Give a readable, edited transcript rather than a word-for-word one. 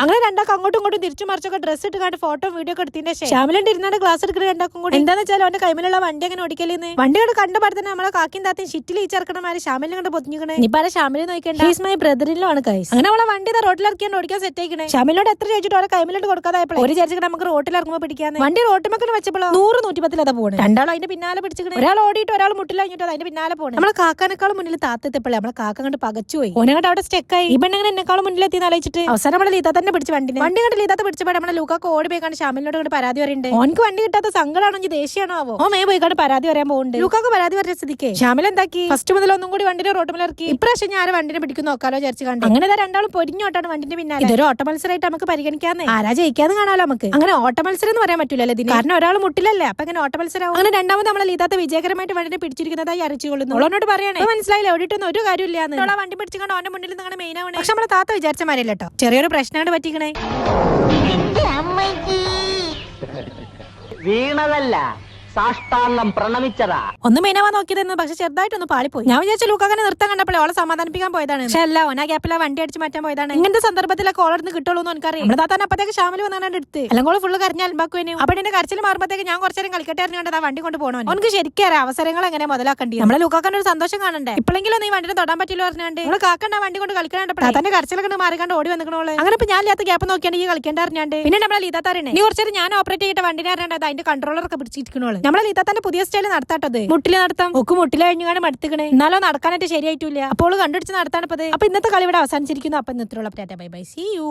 അങ്ങനെ രണ്ടാക്കും അങ്ങോട്ടും ഇങ്ങോട്ടും തിരിച്ചു മറിച്ചൊക്കെ ഡ്രസ്സ് ഇട്ട് കണ്ട് ഫോട്ടോ വീഡിയോ ഒക്കെ എടുത്തതിന്റെ ശേഷം ഷാമിലുണ്ട് ഇരുന്നാണ്ട് ക്ലാസ് എടുക്കുന്ന രണ്ടാക്കും കൂടി എന്താണെന്ന് വെച്ചാൽ അവന്റെ കൈമിലുള്ള വണ്ടി അങ്ങനെ ഓടിക്കലെന്ന് വണ്ടിയോട് കണ്ടപാടെ തന്നെ നമ്മളെ കാക്കിയും താത്തയും ഷിറ്റിൽ ഈ ചെറുക്കണമാര് ഷാമിലിനെ കണ്ട് പൊതിഞ്ഞിക്കണേ ഇപ്പൊ ഷാമിൽ നോക്കണ്ട ഹീസ് മൈ ബ്രദറിലാണ് കൈസ് അങ്ങനെ അവളെ വണ്ടി റോട്ടിലിറക്കിയാണ് ഓടിക്കാൻ സെറ്റ് ആയിക്കണേ ഷാമിലോട് എത്ര ചോദിച്ചിട്ട് അവരെ കൈമിലോട്ട് കൊടുക്കാതായപ്പോൾ ഒരു ചേച്ചിട്ട് നമുക്ക് റോട്ടിൽ ഇറങ്ങുമ്പോൾ പിടിക്കാന്ന് വണ്ടി റോട്ടുമൊക്കെ വെച്ചപ്പോൾ 100-110 അതാ പോകണം രണ്ടാളും അതിന്റെ പിന്നാലെ പിടിച്ചിട്ട് ഒരാൾ ഓടിയിട്ട് ഒരാൾ മുട്ടിൽ കഴിഞ്ഞിട്ട് അതിന്റെ പിന്നാലെ പോകണം നമ്മളെ കാക്കാനേക്കാളും മുന്നിൽ താത്തെത്തിയപ്പോഴേ നമ്മളെ കാക്ക കണ്ട് പകച്ചുപോയി ഓനങ്ങട്ട് അവിടെ സ്റ്റെക്കായി ഈ പെണ്ണങ്ങനെ എന്നെക്കാളും മുന്നിലെത്തി ആലോചിച്ചിട്ട് അവസാനം നമ്മളെ ലീത തന്നെ പിടിച്ച് വണ്ടി കണ്ട് ലീതാത്ത പിടിച്ചപ്പോൾ നമ്മളെ ലൂക്കാക്ക് ഓടി പോയി കണ്ട് ഷാമിലിനോട് കണ്ട് പരാതി പറയുന്നുണ്ട് ഓനക്ക് വണ്ടി കിട്ടാത്ത സങ്കടമാണെങ്കിൽ ദേഷ്യമാണോ ആവോ ഓ മേ പോയി കണ്ട് പരാതി പറയാൻ പോകുന്നുണ്ട് ലൂക്കാക്ക് പരാതി പറഞ്ഞ സ്ഥിതിക്ക് ഷാമിൽ എന്താക്കി ഫസ്റ്റ് മുതൽ ഒന്നും കൂടി വണ്ടിന്റെ റോട്ടുമിൽ ഇറക്കി ഇപ്രാവശ്യം ഞാൻ വണ്ടിനെ പിടിക്കും നോക്കാലോ വിചാരിച്ചു കണ്ട് അങ്ങനെ രണ്ടാളും പൊരിഞ്ഞോട്ടാണ് വണ്ടിന്റെ പിന്നാലെ ഇതൊരു ഓട്ട മത്സരമായിട്ട് നമുക്ക് പരിഗണിക്കാന്ന് ആരാ ജയിക്കാന്ന് കാണാലോ നമുക്ക് അങ്ങനെ ഓട്ട മത്സരം എന്ന് പറയാൻ പറ്റില്ലല്ലോ ഇതിന് കാരണം ഒരാൾ മുട്ടിലല്ലേ അപ്പൊ അങ്ങനെ ഓട്ട മത്സരം അങ്ങനെ രണ്ടാമത് നമ്മളെ ലീതാത്ത വിജയകരമായിട്ട് വണ്ടിനെ പിടിച്ചിരിക്കുന്നതായി അറിയിച്ചുകൊള്ളുന്നു ഓളോട് പറയണേ മനസ്സിലായില്ല ഓടിയിട്ടൊന്നും ഒരു കാര്യമില്ലാന്ന് ഓളെ വണ്ടി പിടിച്ചുകൊണ്ട് ഓന്റെ മുന്നിൽ നിന്നാണ് മെയിൻ ആവണേ പക്ഷെ നമ്മളെ താത്ത വിചാരിച്ച മാറിയല്ലോ കേട്ടോ ചെറിയൊരു പ്രശ്നമാണ് പറ്റിക്കണേ വീണതല്ല സാഷ്ടാംഗം പ്രണമിച്ചതാ ഒന്ന് മെയിനാവാ നോക്കിയതെന്ന് പക്ഷെ ചെറുതായിട്ടൊന്ന് പാളിപ്പോയി ഞാൻ വിചാരിച്ച ലൂക്കാനെ നിർത്താൻ കണ്ടപ്പോൾ ഓളെ സമാധാനിപ്പിക്കാൻ പോയതാണ് പക്ഷെ അല്ല ഓനാ ഗ്യാപ്പിലെ വണ്ടി അടിച്ച് മാറ്റാൻ പോയതാണ് ഇങ്ങനത്തെ സന്ദർഭത്തിലൊക്കെ ഓളർന്ന് കിട്ടുള്ളൂ എന്ന് എനിക്കറിയാം നമ്മുടെ താത്താൻ അപ്പത്തേക്ക് ഷാമിൽ വന്നാണ് എടുത്ത് അല്ലെങ്കിൽ ഫുള്ള് കരഞ്ഞ അൽമ്പാക്കുവേനും അപ്പൊ എന്റെ കരച്ചിൽ മാറുമ്പോഴത്തേക്ക് ഞാൻ കുറച്ചേരം കളിക്കട്ടെ അറിഞ്ഞുകൊണ്ട് ആ വണ്ടി കൊണ്ട് പോകണോ എനിക്ക് ശരിക്കും അവസരങ്ങൾ എങ്ങനെ മുതലാക്കണ്ടി നമ്മളെ ലൂക്കാക്കാൻ ഒരു സന്തോഷം കാണണ്ടേ ഇപ്പോഴെങ്കിലും നീ വണ്ടിനെ തൊടാൻ പറ്റില്ല പറഞ്ഞാണ്ട് നമ്മൾ കാക്കണ്ട വണ്ടി കൊണ്ട് കളിക്കാണ്ട് തന്റെ കരച്ചിലൊക്കെ മാറിക്കാണ്ട് ഓടി വന്നിക്കണോള് അങ്ങനെ ഇപ്പൊ ഞാൻ ഇല്ലാത്ത ഗ്യാപ്പ് നോക്കിയാണ് ഈ കളിക്കേണ്ട അറിഞ്ഞാണ്ട് പിന്നെ നമ്മളെ ലീതാത്താറിനെ നീ കുറച്ചേരം ഞാൻ ഓപ്പറേറ്റ് ചെയ്തിട്ട് വണ്ടിനെ അറിഞ്ഞാണ്ട് അതിന്റെ കൺട്രോളറൊക്കെ പിടിച്ചിരിക്കണോള് നമ്മളെ ലീതാത്താന്റെ പുതിയ സ്റ്റൈല് നടത്താട്ടത് മുട്ടില് നടത്താം ഒക്കെ മുട്ടിൽ കഴിഞ്ഞാണ് മടുത്തുക്കണേ എന്നാലോ നടക്കാനായിട്ട് ശരിയായിട്ടില്ല അപ്പോൾ കണ്ടുപിടിച്ച് നടത്താണപ്പത് അപ്പൊ ഇന്നത്തെ കളി ഇവിടെ അവസാനിച്ചിരിക്കുന്നു അപ്പൊ ഇന്നത്തെ ബൈ ബൈ സീ യു